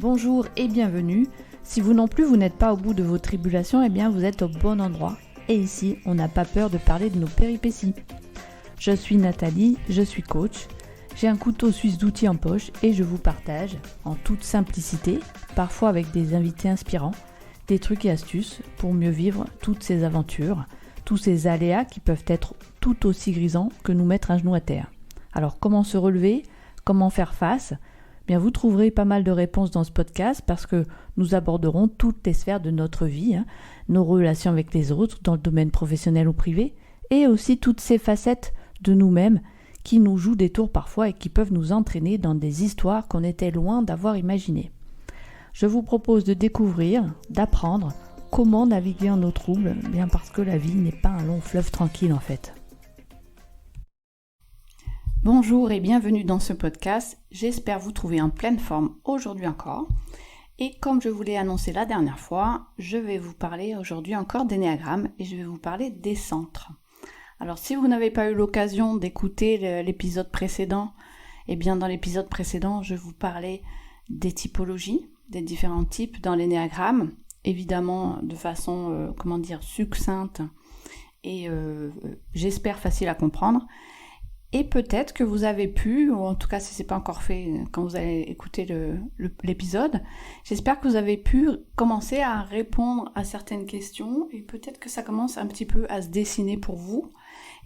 Bonjour et bienvenue. Si vous non plus vous n'êtes pas au bout de vos tribulations, eh bien vous êtes au bon endroit. Et ici, on n'a pas peur de parler de nos péripéties. Je suis Nathalie, je suis coach. J'ai un couteau suisse d'outils en poche et je vous partage, en toute simplicité, parfois avec des invités inspirants, des trucs et astuces pour mieux vivre toutes ces aventures, tous ces aléas qui peuvent être tout aussi grisants que nous mettre un genou à terre. Alors comment se relever ? Comment faire face ? Bien, vous trouverez pas mal de réponses dans ce podcast parce que nous aborderons toutes les sphères de notre vie, nos relations avec les autres dans le domaine professionnel ou privé, et aussi toutes ces facettes de nous-mêmes qui nous jouent des tours parfois et qui peuvent nous entraîner dans des histoires qu'on était loin d'avoir imaginées. Je vous propose de découvrir, d'apprendre comment naviguer en eau trouble, bien parce que la vie n'est pas un long fleuve tranquille en fait. Bonjour et bienvenue dans ce podcast, j'espère vous trouver en pleine forme aujourd'hui encore. Et comme je vous l'ai annoncé la dernière fois, je vais vous parler aujourd'hui encore d'énéagramme et je vais vous parler des centres. Alors si vous n'avez pas eu l'occasion d'écouter l'épisode précédent, eh bien dans l'épisode précédent, je vous parlais des typologies, des différents types dans l'énéagramme, évidemment de façon, succincte et j'espère facile à comprendre. Et peut-être que vous avez pu, ou en tout cas si ce n'est pas encore fait quand vous allez écouter l'épisode, j'espère que vous avez pu commencer à répondre à certaines questions et peut-être que ça commence un petit peu à se dessiner pour vous.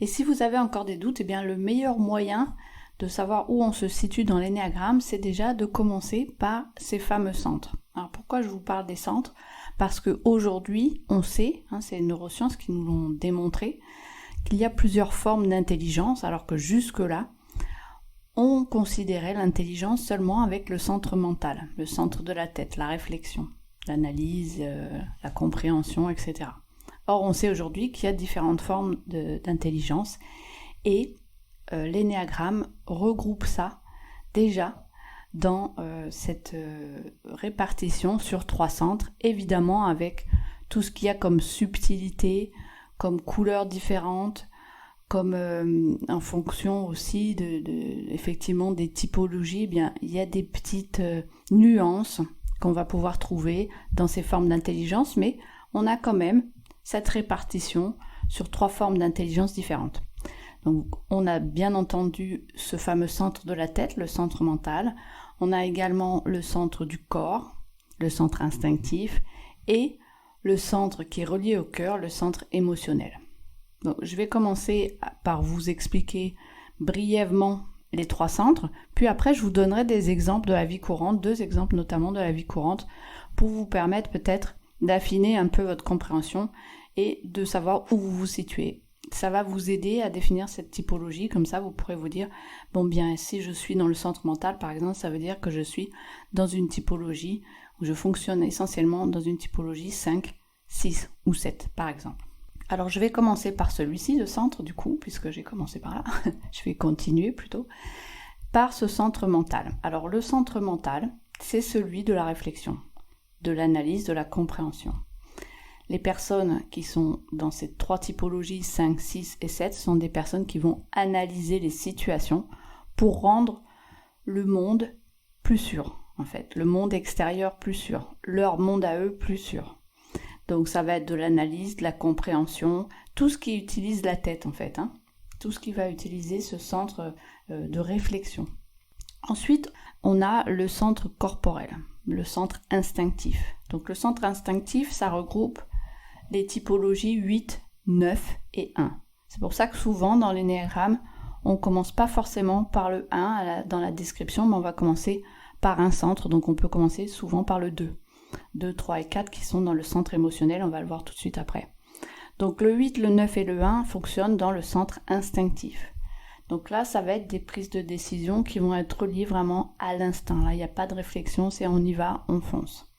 Et si vous avez encore des doutes, eh bien le meilleur moyen de savoir où on se situe dans l'énéagramme, c'est déjà de commencer par ces fameux centres. Alors pourquoi je vous parle des centres ? Parce qu'aujourd'hui, on sait, c'est les neurosciences qui nous l'ont démontré, qu'il y a plusieurs formes d'intelligence, alors que jusque-là, on considérait l'intelligence seulement avec le centre mental, le centre de la tête, la réflexion, l'analyse, la compréhension, etc. Or, on sait aujourd'hui qu'il y a différentes formes d'intelligence et l'énéagramme regroupe ça déjà dans cette répartition sur 3 centres, évidemment avec tout ce qu'il y a comme subtilité, comme couleurs différentes, comme en fonction aussi effectivement des typologies, eh bien il y a des petites nuances qu'on va pouvoir trouver dans ces formes d'intelligence, mais on a quand même cette répartition sur 3 formes d'intelligence différentes. Donc on a bien entendu ce fameux centre de la tête, le centre mental, on a également le centre du corps, le centre instinctif, et le centre qui est relié au cœur, le centre émotionnel. Donc, je vais commencer par vous expliquer brièvement les 3 centres, puis après je vous donnerai des exemples de la vie courante, 2 exemples notamment de la vie courante, pour vous permettre peut-être d'affiner un peu votre compréhension et de savoir où vous vous situez. Ça va vous aider à définir cette typologie, comme ça vous pourrez vous dire, bon bien si je suis dans le centre mental par exemple, ça veut dire que je suis dans une typologie où je fonctionne essentiellement dans une typologie 5, 6 ou 7 par exemple. Alors je vais commencer par celui-ci, le centre du coup, puisque j'ai commencé par là, je vais continuer plutôt, par ce centre mental. Alors le centre mental, c'est celui de la réflexion, de l'analyse, de la compréhension. Les personnes qui sont dans ces 3 typologies, 5, 6 et 7, sont des personnes qui vont analyser les situations pour rendre le monde plus sûr, en fait, le monde extérieur plus sûr, leur monde à eux plus sûr. Donc ça va être de l'analyse, de la compréhension, tout ce qui utilise la tête en fait, tout ce qui va utiliser ce centre de réflexion. Ensuite, on a le centre corporel, le centre instinctif. Donc le centre instinctif, ça regroupe les typologies 8, 9 et 1. C'est pour ça que souvent dans l'énéagramme, on ne commence pas forcément par le 1 dans la description, mais on va commencer par un centre, donc on peut commencer souvent par le 2. 2, 3 et 4 qui sont dans le centre émotionnel, on va le voir tout de suite après. Donc le 8, le 9 et le 1 fonctionnent dans le centre instinctif. Donc là, ça va être des prises de décision qui vont être reliées vraiment à l'instinct. Là, il n'y a pas de réflexion, c'est on y va, on fonce.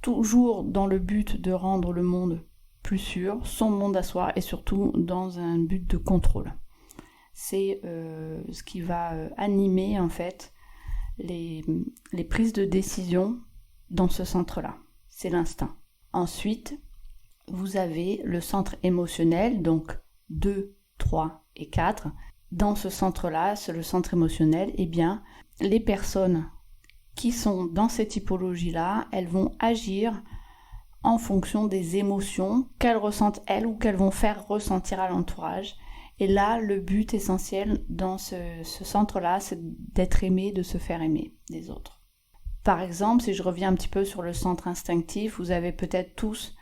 Toujours dans le but de rendre le monde plus sûr, son monde à soi, et surtout dans un but de contrôle. C'est ce qui va animer en fait les prises de décision dans ce centre-là. C'est l'instinct. Ensuite, vous avez le centre émotionnel, donc 2, 3 et 4. Dans ce centre-là, c'est le centre émotionnel, eh bien, les personnes qui sont dans ces typologies-là, elles vont agir en fonction des émotions qu'elles ressentent elles ou qu'elles vont faire ressentir à l'entourage. Et là, le but essentiel dans ce centre-là, c'est d'être aimé, de se faire aimer des autres. Par exemple, si je reviens un petit peu sur le centre instinctif, vous avez peut-être tous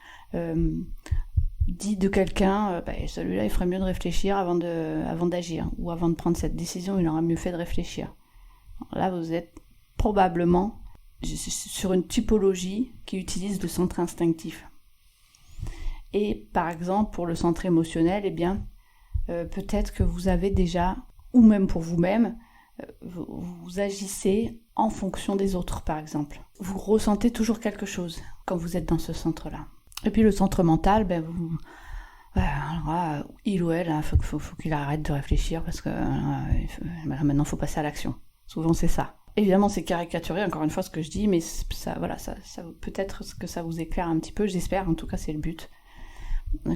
dit de quelqu'un, celui-là, il ferait mieux de réfléchir avant d'agir, ou avant de prendre cette décision, il aurait mieux fait de réfléchir. Là, vous êtes probablement sur une typologie qui utilise le centre instinctif. Et par exemple, pour le centre émotionnel, eh bien, peut-être que vous avez déjà, ou même pour vous-même, vous agissez en fonction des autres, par exemple. Vous ressentez toujours quelque chose quand vous êtes dans ce centre-là. Et puis le centre mental, il ou elle, faut qu'il arrête de réfléchir parce que maintenant, il faut passer à l'action. Souvent, c'est ça. Évidemment, c'est caricaturé, encore une fois, ce que je dis, mais ça peut-être que ça vous éclaire un petit peu, j'espère, en tout cas, c'est le but,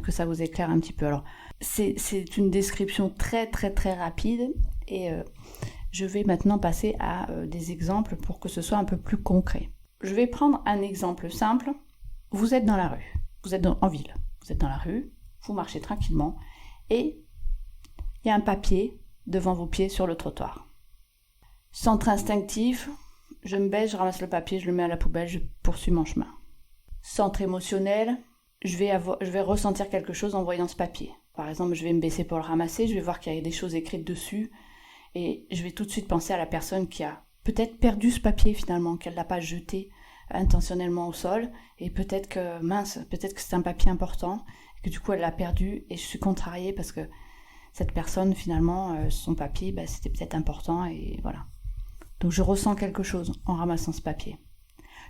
que ça vous éclaire un petit peu. Alors, c'est une description très, très, très rapide, et je vais maintenant passer à des exemples pour que ce soit un peu plus concret. Je vais prendre un exemple simple. Vous êtes dans la rue, vous êtes en ville, vous êtes dans la rue, vous marchez tranquillement, et il y a un papier devant vos pieds sur le trottoir. Centre instinctif, je me baisse, je ramasse le papier, je le mets à la poubelle, je poursuis mon chemin. Centre émotionnel, je vais ressentir quelque chose en voyant ce papier. Par exemple, je vais me baisser pour le ramasser, je vais voir qu'il y a des choses écrites dessus, et je vais tout de suite penser à la personne qui a peut-être perdu ce papier finalement, qu'elle ne l'a pas jeté intentionnellement au sol, et peut-être que c'est un papier important, et que du coup elle l'a perdu, et je suis contrariée parce que cette personne finalement, son papier, c'était peut-être important, et voilà. Donc je ressens quelque chose en ramassant ce papier.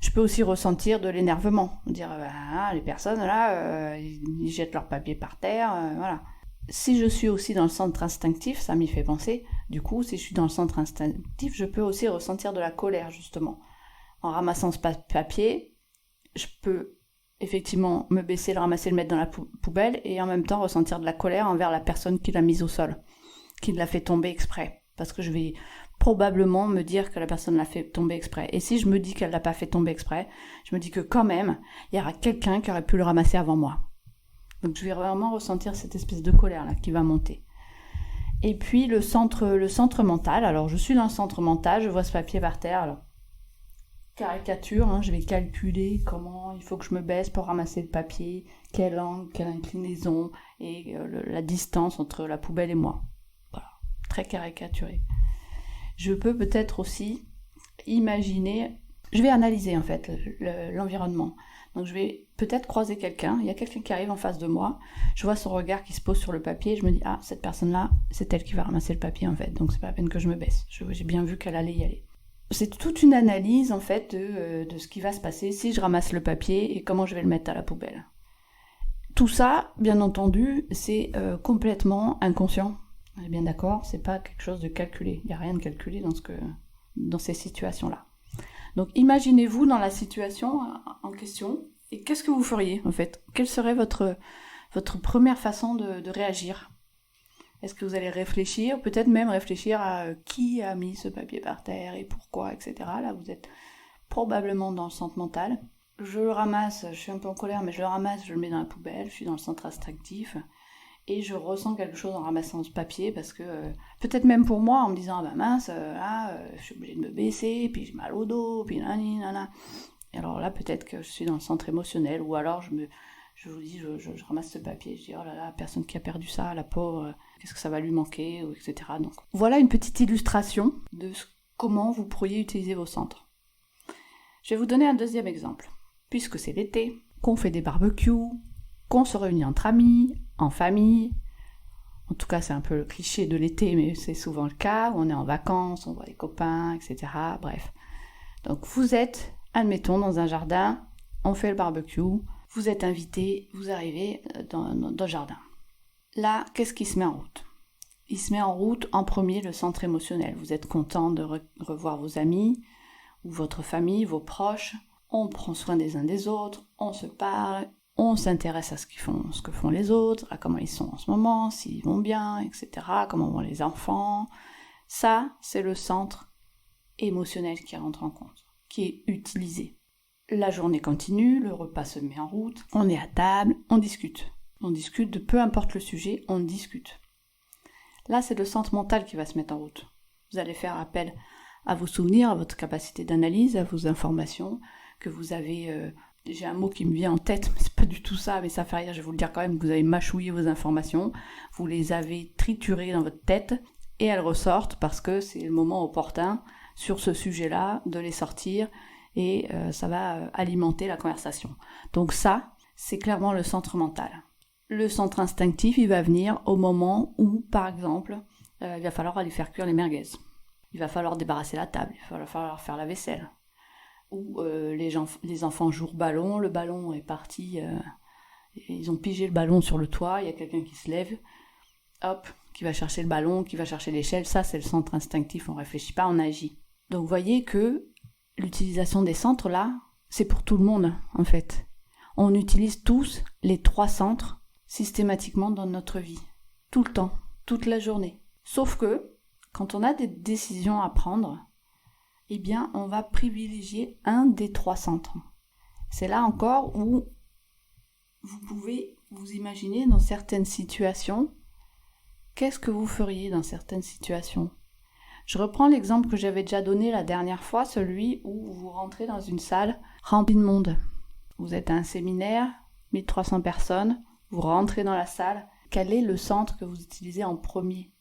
Je peux aussi ressentir de l'énervement, dire les personnes là, ils jettent leur papier par terre, voilà. Si je suis aussi dans le centre instinctif, ça m'y fait penser, du coup, si je suis dans le centre instinctif, je peux aussi ressentir de la colère, justement. En ramassant ce papier, je peux effectivement me baisser, le ramasser, le mettre dans la poubelle, et en même temps ressentir de la colère envers la personne qui l'a mise au sol, qui l'a fait tomber exprès. Parce que je vais probablement me dire que la personne l'a fait tomber exprès. Et si je me dis qu'elle l'a pas fait tomber exprès, je me dis que quand même, il y aura quelqu'un qui aurait pu le ramasser avant moi. Donc je vais vraiment ressentir cette espèce de colère là qui va monter. Et puis le centre mental, alors je suis dans le centre mental, je vois ce papier par terre, alors caricature, je vais calculer comment il faut que je me baisse pour ramasser le papier, quel angle, quelle inclinaison, et la distance entre la poubelle et moi. Voilà, très caricaturé. Je peux peut-être aussi imaginer, je vais analyser en fait l'environnement. Donc je vais peut-être croiser quelqu'un, il y a quelqu'un qui arrive en face de moi, je vois son regard qui se pose sur le papier, je me dis cette personne-là, c'est elle qui va ramasser le papier en fait, donc c'est pas la peine que je me baisse. J'ai bien vu qu'elle allait y aller. C'est toute une analyse en fait de ce qui va se passer si je ramasse le papier et comment je vais le mettre à la poubelle. Tout ça, bien entendu, c'est complètement inconscient. On est bien d'accord, c'est pas quelque chose de calculé. Il n'y a rien de calculé dans ces situations-là. Donc imaginez-vous dans la situation en question, et qu'est-ce que vous feriez en fait ? Quelle serait votre première façon de réagir ? Est-ce que vous allez réfléchir, peut-être même réfléchir à qui a mis ce papier par terre et pourquoi, etc. Là, vous êtes probablement dans le centre mental. Je le ramasse, je suis un peu en colère, mais je le ramasse, je le mets dans la poubelle, je suis dans le centre instinctif. Et je ressens quelque chose en ramassant ce papier, parce que, peut-être même pour moi, en me disant, mince, je suis obligée de me baisser, puis j'ai mal au dos, puis nanana. Et alors là, peut-être que je suis dans le centre émotionnel, ou alors je vous dis, je ramasse ce papier, je dis, oh là là, personne qui a perdu ça, la pauvre, qu'est-ce que ça va lui manquer, etc. Donc voilà une petite illustration de comment vous pourriez utiliser vos centres. Je vais vous donner un deuxième exemple. Puisque c'est l'été, qu'on fait des barbecues, qu'on se réunit entre amis, en famille, en tout cas c'est un peu le cliché de l'été, mais c'est souvent le cas, où on est en vacances, on voit des copains, etc. Bref. Donc vous êtes, admettons, dans un jardin, on fait le barbecue, vous êtes invité, vous arrivez dans le jardin. Là, qu'est-ce qui se met en route ? Il se met en route en premier le centre émotionnel. Vous êtes content de revoir vos amis, ou votre famille, vos proches. On prend soin des uns des autres, on se parle, on s'intéresse à ce que font les autres, à comment ils sont en ce moment, s'ils vont bien, etc., comment vont les enfants. Ça, c'est le centre émotionnel qui rentre en compte, qui est utilisé. La journée continue, le repas se met en route, on est à table, on discute. On discute de peu importe le sujet, on discute. Là, c'est le centre mental qui va se mettre en route. Vous allez faire appel à vos souvenirs, à votre capacité d'analyse, à vos informations, que vous avez... j'ai un mot qui me vient en tête, mais c'est pas du tout ça, mais ça fait rire, je vais vous le dire quand même, vous avez mâchouillé vos informations, vous les avez triturées dans votre tête, et elles ressortent parce que c'est le moment opportun, sur ce sujet-là, de les sortir, et ça va alimenter la conversation. Donc ça, c'est clairement le centre mental. Le centre instinctif, il va venir au moment où, par exemple, il va falloir aller faire cuire les merguez. Il va falloir débarrasser la table, il va falloir faire la vaisselle. Ou les enfants jouent au ballon, le ballon est parti, ils ont pigé le ballon sur le toit, il y a quelqu'un qui se lève, hop, qui va chercher le ballon, qui va chercher l'échelle, ça c'est le centre instinctif, on réfléchit pas, on agit. Donc vous voyez que l'utilisation des centres là, c'est pour tout le monde en fait. On utilise tous les 3 centres systématiquement dans notre vie, tout le temps, toute la journée. Sauf que, quand on a des décisions à prendre, eh bien, on va privilégier un des 3 centres. C'est là encore où vous pouvez vous imaginer dans certaines situations, qu'est-ce que vous feriez dans certaines situations ? Je reprends l'exemple que j'avais déjà donné la dernière fois, celui où vous rentrez dans une salle remplie de monde. Vous êtes à un séminaire, 1300 personnes, vous rentrez dans la salle. Quel est le centre que vous utilisez en premier ?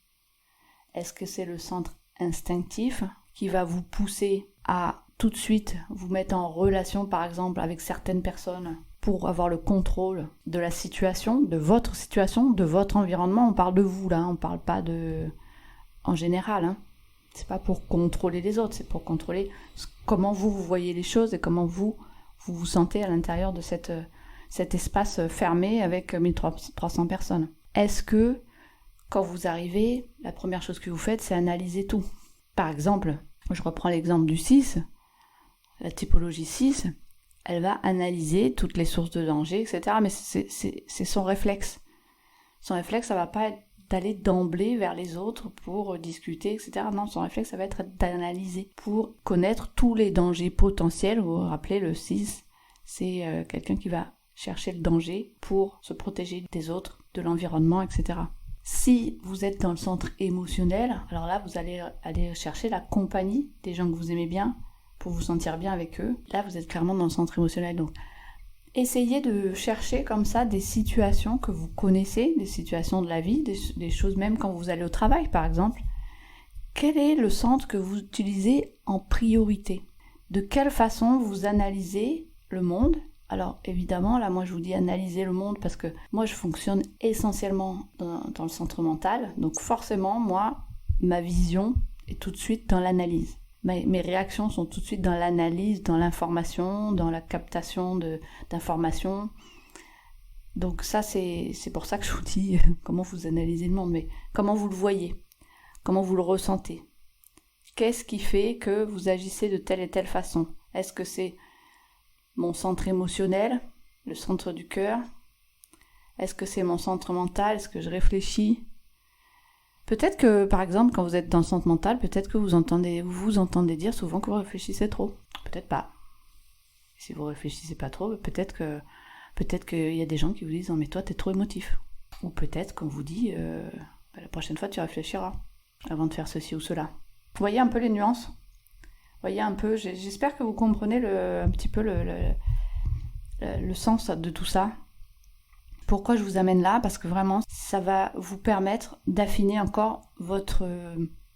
Est-ce que c'est le centre instinctif qui va vous pousser à tout de suite vous mettre en relation, par exemple, avec certaines personnes pour avoir le contrôle de la situation, de votre environnement. On parle de vous, là, on parle pas de... en général, hein. C'est pas pour contrôler les autres, c'est pour contrôler comment vous voyez les choses et comment vous vous sentez à l'intérieur de cet espace fermé avec 1300 personnes. Est-ce que, quand vous arrivez, la première chose que vous faites, c'est analyser tout ? Par exemple, je reprends l'exemple du 6, la typologie 6, elle va analyser toutes les sources de danger, etc. Mais c'est son réflexe. Son réflexe, ça va pas être d'aller d'emblée vers les autres pour discuter, etc. Non, son réflexe, ça va être d'analyser pour connaître tous les dangers potentiels. Vous vous rappelez, le 6, c'est quelqu'un qui va chercher le danger pour se protéger des autres, de l'environnement, etc. Si vous êtes dans le centre émotionnel, alors là, vous allez aller chercher la compagnie des gens que vous aimez bien pour vous sentir bien avec eux. Là, vous êtes clairement dans le centre émotionnel. Donc, essayez de chercher comme ça des situations que vous connaissez, des situations de la vie, des choses même quand vous allez au travail, par exemple. Quel est le centre que vous utilisez en priorité ? De quelle façon vous analysez le monde ? Alors évidemment, là moi je vous dis analyser le monde parce que moi je fonctionne essentiellement dans le centre mental. Donc forcément, moi, ma vision est tout de suite dans l'analyse. Mes réactions sont tout de suite dans l'analyse, dans l'information, dans la captation d'informations. Donc ça, c'est pour ça que je vous dis comment vous analysez le monde, mais comment vous le voyez, comment vous le ressentez. Qu'est-ce qui fait que vous agissez de telle et telle façon ? Est-ce que c'est mon centre émotionnel, le centre du cœur ? Est-ce que c'est mon centre mental ? Est-ce que je réfléchis ? Peut-être que, par exemple, quand vous êtes dans le centre mental, peut-être que vous entendez dire souvent que vous réfléchissez trop. Peut-être pas. Si vous réfléchissez pas trop, peut-être qu'il y a des gens qui vous disent « Non mais toi, t'es trop émotif ». Ou peut-être qu'on vous dit la prochaine fois, tu réfléchiras avant de faire ceci ou cela. Vous voyez un peu les nuances ? Vous voyez un peu, j'espère que vous comprenez un petit peu le sens de tout ça. Pourquoi je vous amène là ? Parce que vraiment, ça va vous permettre d'affiner encore votre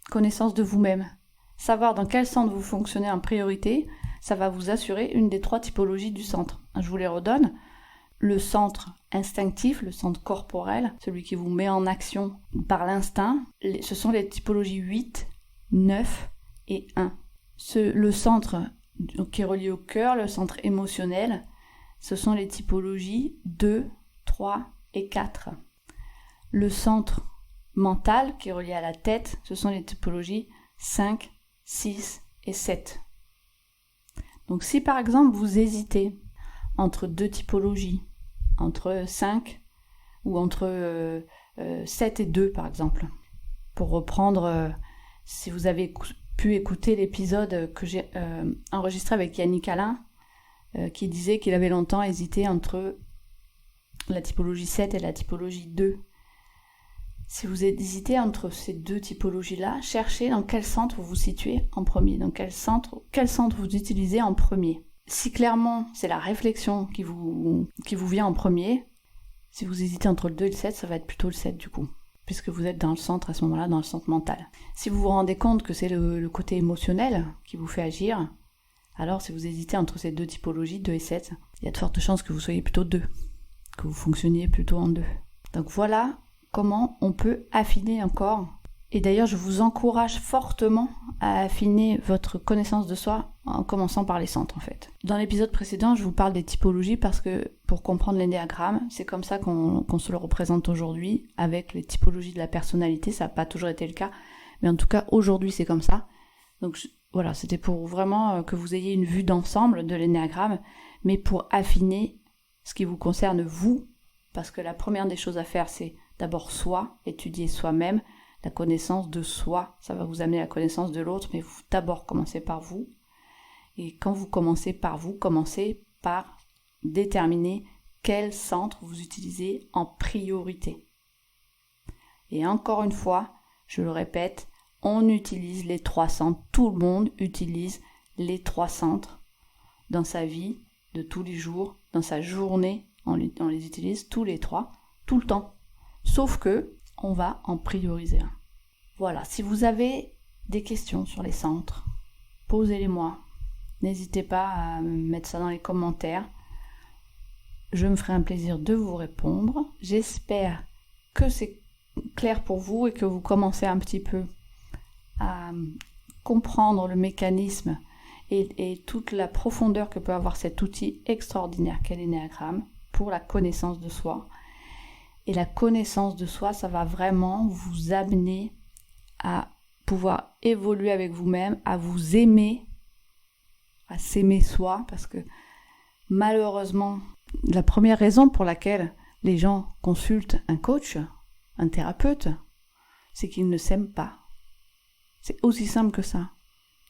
connaissance de vous-même. Savoir dans quel centre vous fonctionnez en priorité, ça va vous assurer une des 3 typologies du centre. Je vous les redonne. Le centre instinctif, le centre corporel, celui qui vous met en action par l'instinct, ce sont les typologies 8, 9 et 1. Le centre qui est relié au cœur, le centre émotionnel, ce sont les typologies 2, 3 et 4. Le centre mental qui est relié à la tête, ce sont les typologies 5, 6 et 7. Donc si par exemple vous hésitez entre 2 typologies, entre 5 ou entre 7 et 2 par exemple, pour reprendre, si vous avez pu écouter l'épisode que j'ai enregistré avec Yannick Alain, qui disait qu'il avait longtemps hésité entre la typologie 7 et la typologie 2. Si vous hésitez entre ces deux typologies-là, cherchez dans quel centre vous vous situez en premier, dans quel centre vous utilisez en premier. Si clairement c'est la réflexion qui vous vient en premier, si vous hésitez entre le 2 et le 7, ça va être plutôt le 7 du coup, puisque vous êtes dans le centre à ce moment-là, dans le centre mental. Si vous vous rendez compte que c'est le côté émotionnel qui vous fait agir, alors si vous hésitez entre ces deux typologies, 2 et 7, il y a de fortes chances que vous soyez plutôt 2, que vous fonctionniez plutôt en 2. Donc voilà comment on peut affiner encore. Et d'ailleurs, je vous encourage fortement à affiner votre connaissance de soi en commençant par les centres en fait. Dans l'épisode précédent, je vous parle des typologies parce que pour comprendre l'énéagramme, c'est comme ça qu'on se le représente aujourd'hui avec les typologies de la personnalité. Ça n'a pas toujours été le cas, mais en tout cas aujourd'hui c'est comme ça. Donc voilà, c'était pour vraiment que vous ayez une vue d'ensemble de l'énéagramme, mais pour affiner ce qui vous concerne vous, parce que la première des choses à faire c'est d'abord soi, étudier soi-même, la connaissance de soi, ça va vous amener à la connaissance de l'autre, mais vous d'abord commencez par vous. Et quand vous commencez par vous, commencez par déterminer quel centre vous utilisez en priorité. Et encore une fois, je le répète, on utilise les 3 centres, tout le monde utilise les 3 centres dans sa vie de tous les jours, dans sa journée, on les utilise tous les 3, tout le temps. Sauf que on va en prioriser un. Voilà, si vous avez des questions sur les centres, posez-les-moi. N'hésitez pas à mettre ça dans les commentaires. Je me ferai un plaisir de vous répondre. J'espère que c'est clair pour vous et que vous commencez un petit peu à comprendre le mécanisme et toute la profondeur que peut avoir cet outil extraordinaire qu'est l'énéagramme pour la connaissance de soi. Et la connaissance de soi, ça va vraiment vous amener à pouvoir évoluer avec vous-même, à vous aimer, à s'aimer soi, parce que malheureusement, la première raison pour laquelle les gens consultent un coach, un thérapeute, c'est qu'ils ne s'aiment pas. C'est aussi simple que ça.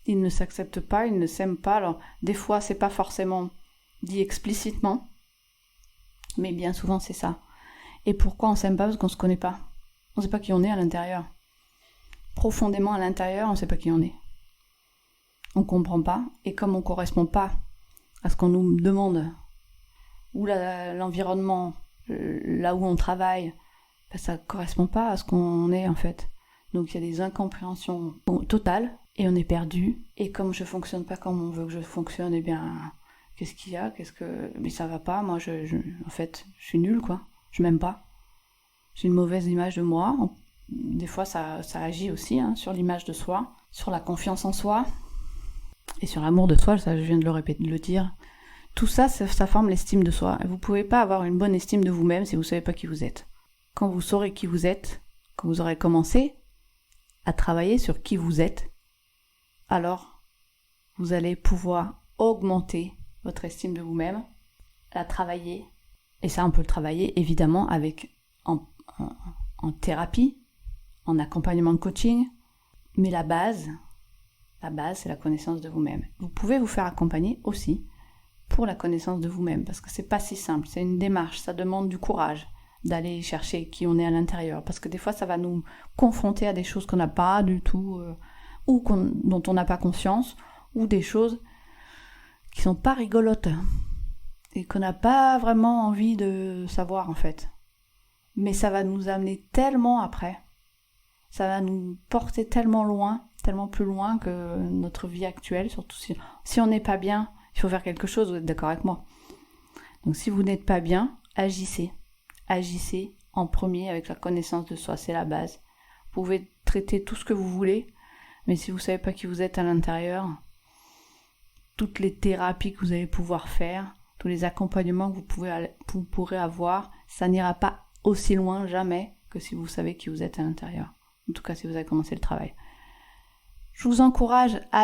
Ils ne s'acceptent pas, ils ne s'aiment pas. Alors, des fois, c'est pas forcément dit explicitement, mais bien souvent, c'est ça. Et pourquoi on s'aime pas? Parce qu'on se connaît pas. On sait pas qui on est à l'intérieur. Profondément à l'intérieur, on sait pas qui on est. On comprend pas. Et comme on correspond pas à ce qu'on nous demande, ou l'environnement, là où on travaille, ben ça correspond pas à ce qu'on est en fait. Donc il y a des incompréhensions totales et on est perdu. Et comme je fonctionne pas comme on veut que je fonctionne, eh bien, qu'est-ce qu'il y a? Mais ça va pas. Moi, en fait, je suis nulle quoi. Je m'aime pas. J'ai une mauvaise image de moi. Des fois, ça agit aussi sur l'image de soi, sur la confiance en soi et sur l'amour de soi. Ça, je viens de le répéter, de le dire. Tout ça, ça forme l'estime de soi. Vous pouvez pas avoir une bonne estime de vous-même si vous savez pas qui vous êtes. Quand vous saurez qui vous êtes, quand vous aurez commencé à travailler sur qui vous êtes, alors vous allez pouvoir augmenter votre estime de vous-même, la travailler. Et ça, on peut le travailler évidemment en thérapie, en accompagnement de coaching. Mais la base, c'est la connaissance de vous-même. Vous pouvez vous faire accompagner aussi pour la connaissance de vous-même, parce que c'est pas si simple. C'est une démarche, ça demande du courage d'aller chercher qui on est à l'intérieur. Parce que des fois, ça va nous confronter à des choses qu'on n'a pas du tout, dont on n'a pas conscience, ou des choses qui sont pas rigolotes et qu'on n'a pas vraiment envie de savoir en fait. Mais ça va nous amener tellement après, ça va nous porter tellement loin, tellement plus loin que notre vie actuelle, surtout si on n'est pas bien, il faut faire quelque chose, vous êtes d'accord avec moi? Donc si vous n'êtes pas bien, agissez. Agissez en premier avec la connaissance de soi, c'est la base. Vous pouvez traiter tout ce que vous voulez, mais si vous ne savez pas qui vous êtes à l'intérieur, toutes les thérapies que vous allez pouvoir faire, tous les accompagnements que vous pourrez avoir, ça n'ira pas aussi loin jamais que si vous savez qui vous êtes à l'intérieur. En tout cas, si vous avez commencé le travail. Je vous encourage à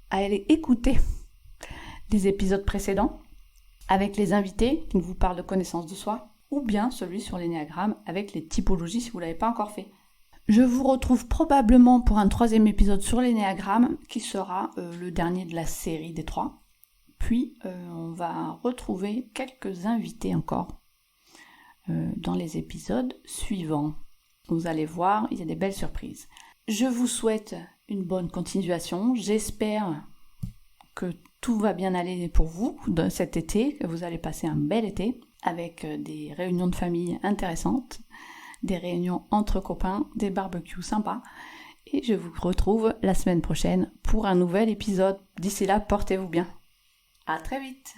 aller écouter les épisodes précédents avec les invités qui vous parlent de connaissance de soi, ou bien celui sur l'énéagramme avec les typologies si vous ne l'avez pas encore fait. Je vous retrouve probablement pour un 3e épisode sur l'énéagramme qui sera le dernier de la série des 3. Puis on va retrouver quelques invités encore dans les épisodes suivants. Vous allez voir, il y a des belles surprises. Je vous souhaite une bonne continuation. J'espère que tout va bien aller pour vous dans cet été, que vous allez passer un bel été avec des réunions de famille intéressantes, des réunions entre copains, des barbecues sympas. Et je vous retrouve la semaine prochaine pour un nouvel épisode. D'ici là, portez-vous bien. À très vite!